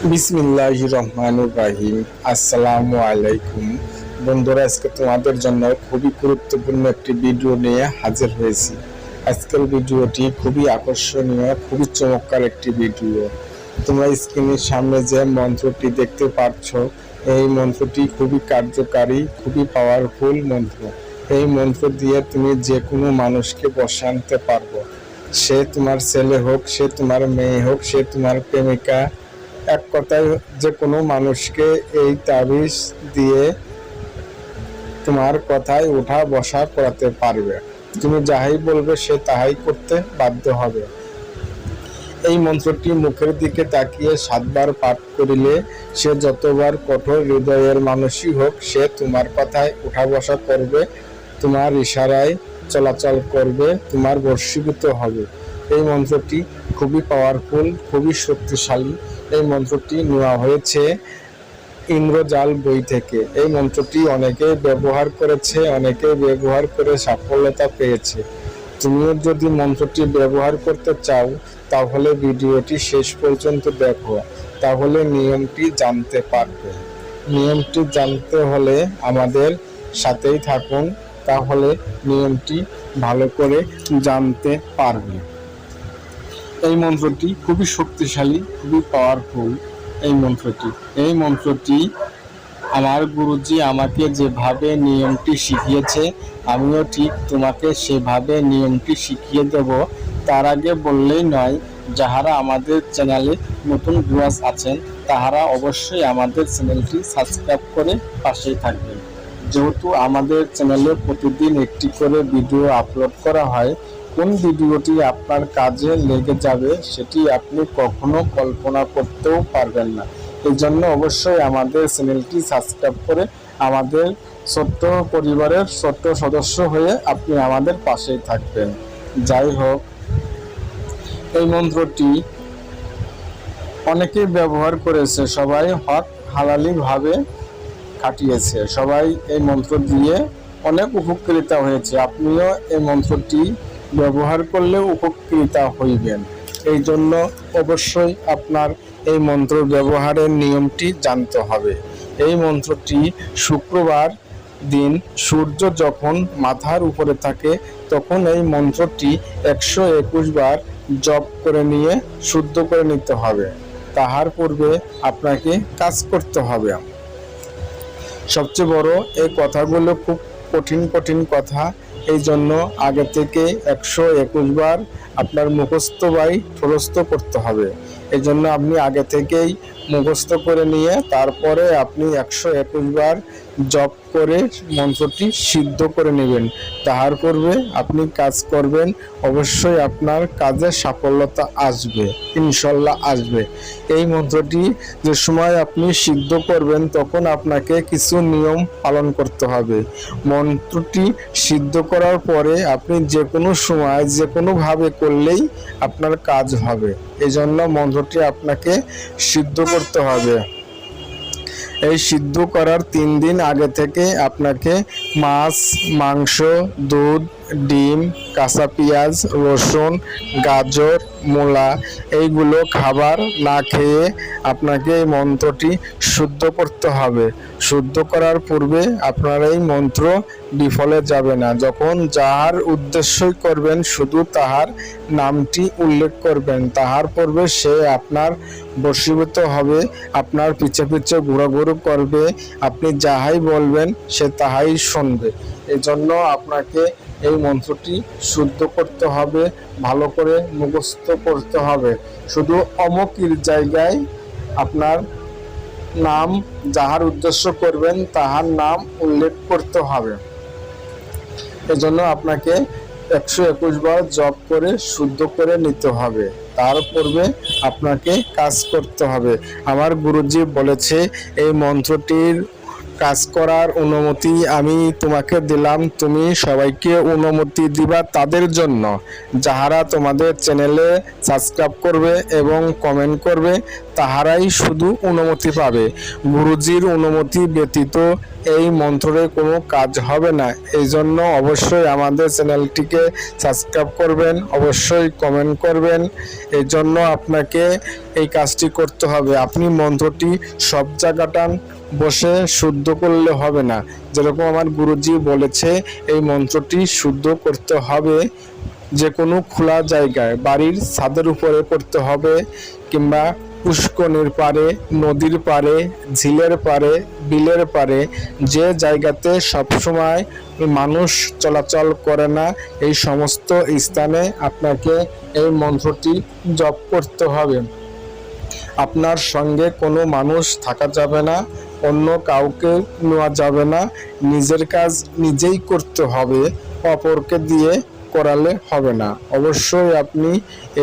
বিসমিল্লাহির রহমানির রহিম। আসসালামু আলাইকুম বন্ধুরা, আজকে তোমাদের জন্য খুবই গুরুত্বপূর্ণ একটি ভিডিও নিয়ে হাজির হয়েছি। আজকের ভিডিওটি খুবই আকর্ষণীয়, খুবই চমৎকার একটি ভিডিও। তোমরা স্ক্রিনের সামনে যে মন্ত্রটি দেখতে পাচ্ছ, এই মন্ত্রটি খুবই কার্যকারী, খুবই পাওয়ারফুল মন্ত্র। এই মন্ত্র দিয়ে তুমি যে কোনো মানুষকে বশে আনতে পারবো। সে তোমার ছেলে হোক, সে তোমার মেয়ে হোক, সে তোমার প্রেমিকা, এক কথায় যে কোনো মানুষকে এই তাবিজ দিয়ে তোমার কথায় ওঠা বসা করাতে পারবে। তুমি যাহাই বলবে সে তাহাই করতে বাধ্য হবে। এই মন্ত্রটি মুখের দিকে তাকিয়ে 7 বার পাঠ করিলে সে যতবার কঠোর হৃদয়ের মানুষই হোক, সে তোমার কথায় ওঠা বসা করবে, তোমার ইশারায় চলাচল করবে, তোমার বশীভূত হবে। এই মন্ত্রটি খুবই পাওয়ারফুল, খুবই শক্তিশালী। এই মন্ত্রটি নেওয়া হয়েছে ইন্দ্রজাল বই থেকে। এই মন্ত্রটি অনেকে ব্যবহার করেছে, অনেকে ব্যবহার করে সফলতা পেয়েছে। তুমিও যদি মন্ত্রটি ব্যবহার করতে চাও তাহলে ভিডিওটি শেষ পর্যন্ত দেখো, তাহলে নিয়মটি জানতে পারবে। নিয়মটি জানতে হলে আমাদের সাথেই থাকুন, তাহলে নিয়মটি ভালো করে জানতে পারবে। এই মন্ত্রটি খুবই শক্তিশালী, খুবই পাওয়ারফুল। এই মন্ত্রটি আমার গুরুজি আমাকে যেভাবে নিয়মটি শিখিয়েছে, আমিও ঠিক তোমাকে সেভাবে নিয়মটি শিখিয়ে দেব। তার আগে বললেই নয়, যাহারা আমাদের চ্যানেলে নতুন ভিউয়ার্স আছেন তাহারা অবশ্যই আমাদের চ্যানেলটি সাবস্ক্রাইব করে পাশেই থাকবেন। যেহেতু আমাদের চ্যানেলে প্রতিদিন একটি করে ভিডিও আপলোড করা হয়, কোন ভিডিওটি আপনার কাজে লেগে যাবে সেটি আপনি কখনো কল্পনা করতেও পারবেন না। এই জন্য অবশ্যই আমাদের চ্যানেলটি সাবস্ক্রাইব করে আমাদের ছোট্ট পরিবারের ছোট্ট সদস্য হয়ে আপনি আমাদের পাশেই থাকবেন। যাই হোক, এই মন্ত্রটি অনেকেই ব্যবহার করেছে, সবাই হক হালালি ভাবে কাটিয়েছে, সবাই এই মন্ত্র দিয়ে অনেক উপকৃত হয়েছে। আপনিও এই মন্ত্রটি ব্যবহার করলে উপকৃত হইবেন। এই জন্য অবশ্যই আপনার এই মন্ত্র ব্যবহারের নিয়মটি জানতে হবে। এই মন্ত্রটি শুক্রবার দিন সূর্য যখন মাথার উপরে থাকে তখন এই মন্ত্রটি 121 বার জপ করে নিয়ে শুদ্ধ করে নিতে হবে। তাহার পূর্বে আপনাকে কাজ করতে হবে। সবচেয়ে বড়, এই কথাগুলো খুব কঠিন কথা। এই জন্য আগে থেকে 121 বার আপনার মুখস্থ বাই ঠোরস্থ করতে হবে। এই জন্য আপনি আগে থেকেই মুখস্থ করে নিয়ে তারপরে আপনি 121 বার জপ করে মন্ত্রটি সিদ্ধ করে নেবেন। তাহার পূর্বে আপনি কাজ করবেন, অবশ্যই আপনার কাজে সাফল্যতা আসবে, ইনশাল্লাহ আসবে। এই মন্ত্রটি যে সময় আপনি সিদ্ধ করবেন তখন আপনাকে কিছু নিয়ম পালন করতে হবে। মন্ত্রটি সিদ্ধ করার পরে আপনি যে কোনো সময় যে কোনোভাবে করলেই আপনার কাজ হবে। এই জন্য মন্ত্রটি আপনাকে সিদ্ধ করতে হবে। এই সিদ্ধ করার 3 দিন আগে থেকে আপনাকে মাছ, মাংস, দুধ, ডিম, কাঁচা পেঁয়াজ, রসুন, গাজর, মূলা এইগুলো খাবার না খেয়ে আপনাকে এই মন্ত্রটি শুদ্ধ করতে হবে। শুদ্ধ করার পূর্বে আপনার এই মন্ত্র বিফলে যাবে না। যখন যাহার উদ্দেশ্যই করবেন শুধু তাহার নামটি উল্লেখ করবেন, তাহার পূর্বে সে আপনার বশীভূত হবে, আপনার পিছে পিছে ঘোরাঘুরি করবে, আপনি যাহাই বলবেন সে তাহাই শুনবে। এই জন্য আপনাকে এই মন্ত্রটি শুদ্ধ করতে হবে, ভালো করে মুখস্থ করতে হবে। শুধু অমুকের জায়গায় আপনার নাম, যাহার উদ্দেশ্য করবেন তাহার নাম উল্লেখ করতে হবে। এজন্য আপনাকে 121 বার জপ করে শুদ্ধ করে নিতে হবে। তার পূর্বে আপনাকে কাজ করতে হবে। আমার গুরুজি বলেছে এই মন্ত্রটির কাজ করার অনুমতি আমি তোমাকে দিলাম, তুমি সবাইকে অনুমতি দিবা তাদের জন্য যাহারা তোমাদের চ্যানেলে সাবস্ক্রাইব করবে এবং কমেন্ট করবে, তাহারাই শুধু অনুমতি পাবে। গুরুজির অনুমতি ব্যতীত এই মন্ত্রে কোনো কাজ হবে না। এই জন্য অবশ্যই আমাদের চ্যানেলটিকে সাবস্ক্রাইব করবেন, অবশ্যই কমেন্ট করবেন। এই জন্য আপনাকে এই কাজটি করতে হবে। আপনি মন্ত্রটি সব জায়গাটা বসে শুদ্ধ করলে হবে না। যেরকম আমার গুরুজি বলেছে, এই মন্ত্রটি শুদ্ধ করতে হবে যে কোনো খোলা জায়গায়, বাড়ির ছাদের উপরে করতে হবে, কিংবা পুষ্করণীর পাড়ে, নদীর পাড়ে, ঝিলের পাড়ে, বিলের পাড়ে, যে জায়গাতে সবসময় মানুষ চলাচল করে না, এই সমস্ত স্থানে আপনাকে এই মন্ত্রটি জপ করতে হবে। আপনার সঙ্গে কোনো মানুষ থাকা যাবে না, অন্য কাউকে নেওয়া যাবে না, নিজের কাজ নিজেই করতে হবে, অপরকে দিয়ে করালে হবে না। অবশ্যই আপনি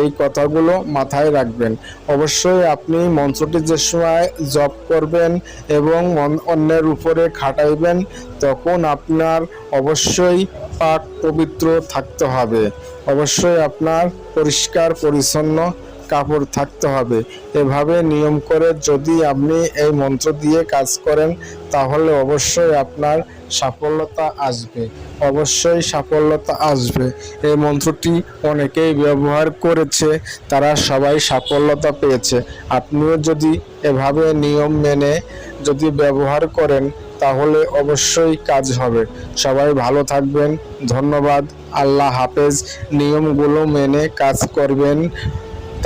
এই কথাগুলো মাথায় রাখবেন। অবশ্যই আপনি মন্ত্রটি যে সময় জপ করবেন এবং অন্যের উপরে খাটাইবেন, তখন আপনার অবশ্যই পাক পবিত্র থাকতে হবে। অবশ্যই আপনার পরিষ্কার পরিচ্ছন্ন কাপড় থাকতে হবে। এভাবে নিয়ম করে যদি আপনি এই মন্ত্র দিয়ে কাজ করেন, তাহলে অবশ্যই আপনার সাফল্যতা আসবে, অবশ্যই সাফল্যতা আসবে। এই মন্ত্রটি অনেকেই ব্যবহার করেছে, তারা সবাই সাফল্যতা পেয়েছে। আপনিও যদি এভাবে নিয়ম মেনে যদি ব্যবহার করেন, তাহলে অবশ্যই কাজ হবে। সবাই ভালো থাকবেন, ধন্যবাদ, আল্লাহ হাফেজ। নিয়মগুলো মেনে কাজ করবেন,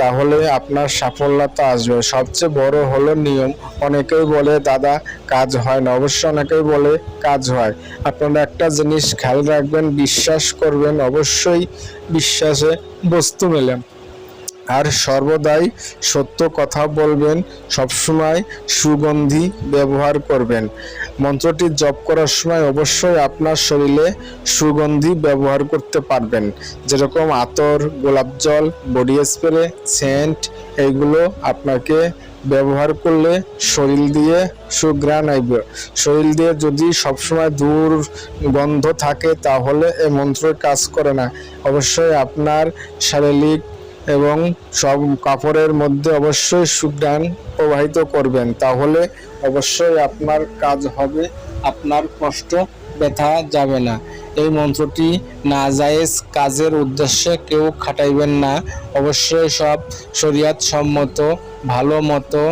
তাহলে আপনার সাফল্যতা আসবে। সবচেয়ে বড় হলো নিয়ম। অনেকেই বলে দাদা কাজ হয় না, অবশ্য অনেকেই বলে কাজ হয়। আপনারা একটা জিনিস খেয়াল রাখবেন, বিশ্বাস করবেন, অবশ্যই বিশ্বাসে বস্তু মেলে। আর সর্বদাই সত্য কথা বলবেন, সবসময় সুগন্ধি ব্যবহার করবেন। মন্ত্রটি জপ করার সময় অবশ্যই আপনার শরীরে সুগন্ধি ব্যবহার করতে পারবেন, যেরকম আতর, গোলাপ জল, বডি স্প্রে, সেন্ট, এইগুলো আপনাকে ব্যবহার করলে শরীর দিয়ে সুঘ্রাণ আইবে। শরীর দিয়ে যদি সবসময় দুর্গন্ধ থাকে, তাহলে এই মন্ত্র কাজ করে না। অবশ্যই আপনার শারীরিক এবং সব কাপড়ের মধ্যে অবশ্যই সুঘ্রাণ প্রবাহিত করবেন, তাহলে অবশ্যই আপনার কাজ হবে, আপনার কষ্ট ব্যথা যাবে না। এই মন্ত্রটি নাজায়েজ কাজের উদ্দেশ্যে কেউ খাটাইবেন না। অবশ্যই সব শরিয়াত সম্মত ভালো মতো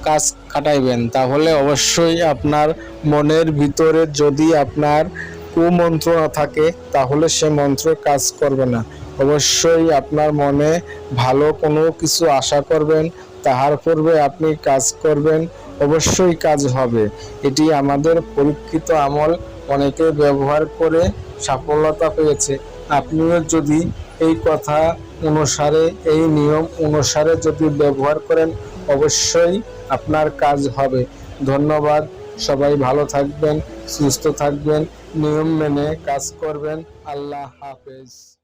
কাজ খাটাইবেন, তাহলে অবশ্যই আপনার মনের ভিতরে যদি আপনার কুমন্ত্র না থাকে, তাহলে সে মন্ত্র কাজ করবে না। অবশ্যই আপনার মনে ভালো কোনো কিছু আশা করবেন, তাহার পূর্বে আপনি কাজ করবেন, অবশ্যই কাজ হবে। এটি আমাদের পরীক্ষিত আমল, অনেকে ব্যবহার করে সাফল্যতা পেয়েছে। আপনিও যদি এই কথা অনুসারে, এই নিয়ম অনুসারে যদি ব্যবহার করেন, অবশ্যই আপনার কাজ হবে। ধন্যবাদ, সবাই ভালো থাকবেন, সুস্থ থাকবেন, নিয়ম মেনে কাজ করবেন। আল্লাহ হাফেজ।